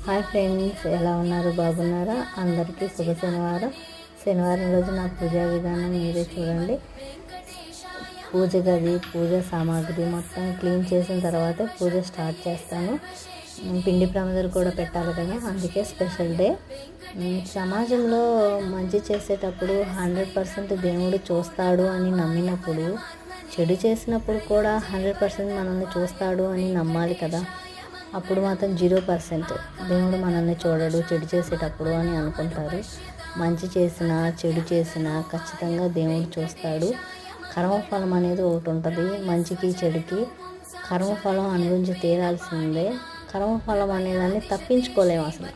Hi friends, ఎలా ఉన్నారు? బాగున్నారా? అందరికీ శుభ శనివారం. శనివారం రోజు నా పూజా విధానం మీరే చూడండి. పూజ గది, పూజ సామాగ్రి మొత్తం క్లీన్ చేసిన తర్వాతే పూజ స్టార్ట్ చేస్తాను. పిండి ప్రమిదలు కూడా పెట్టాలి కదా, అందుకే స్పెషల్ డే. సమాజంలో మంచి చేసేటప్పుడు 100% దేవుడు చూస్తాడు అని నమ్మినప్పుడు, చెడు చేసినప్పుడు కూడా 100% మనల్ని చూస్తాడు అని నమ్మాలి కదా. అప్పుడు మాత్రం 0% దేవుడు మనల్ని చూడడు చెడు చేసేటప్పుడు అని అనుకుంటారు. మంచి చేసినా చెడు చేసినా ఖచ్చితంగా దేవుడు చూస్తాడు. కర్మఫలం అనేది ఒకటి ఉంటుంది. మంచికి చెడుకి కర్మఫలం అనుభవించి తీరాల్సిందే. కర్మఫలం అనేదాన్ని తప్పించుకోలేము అసలు.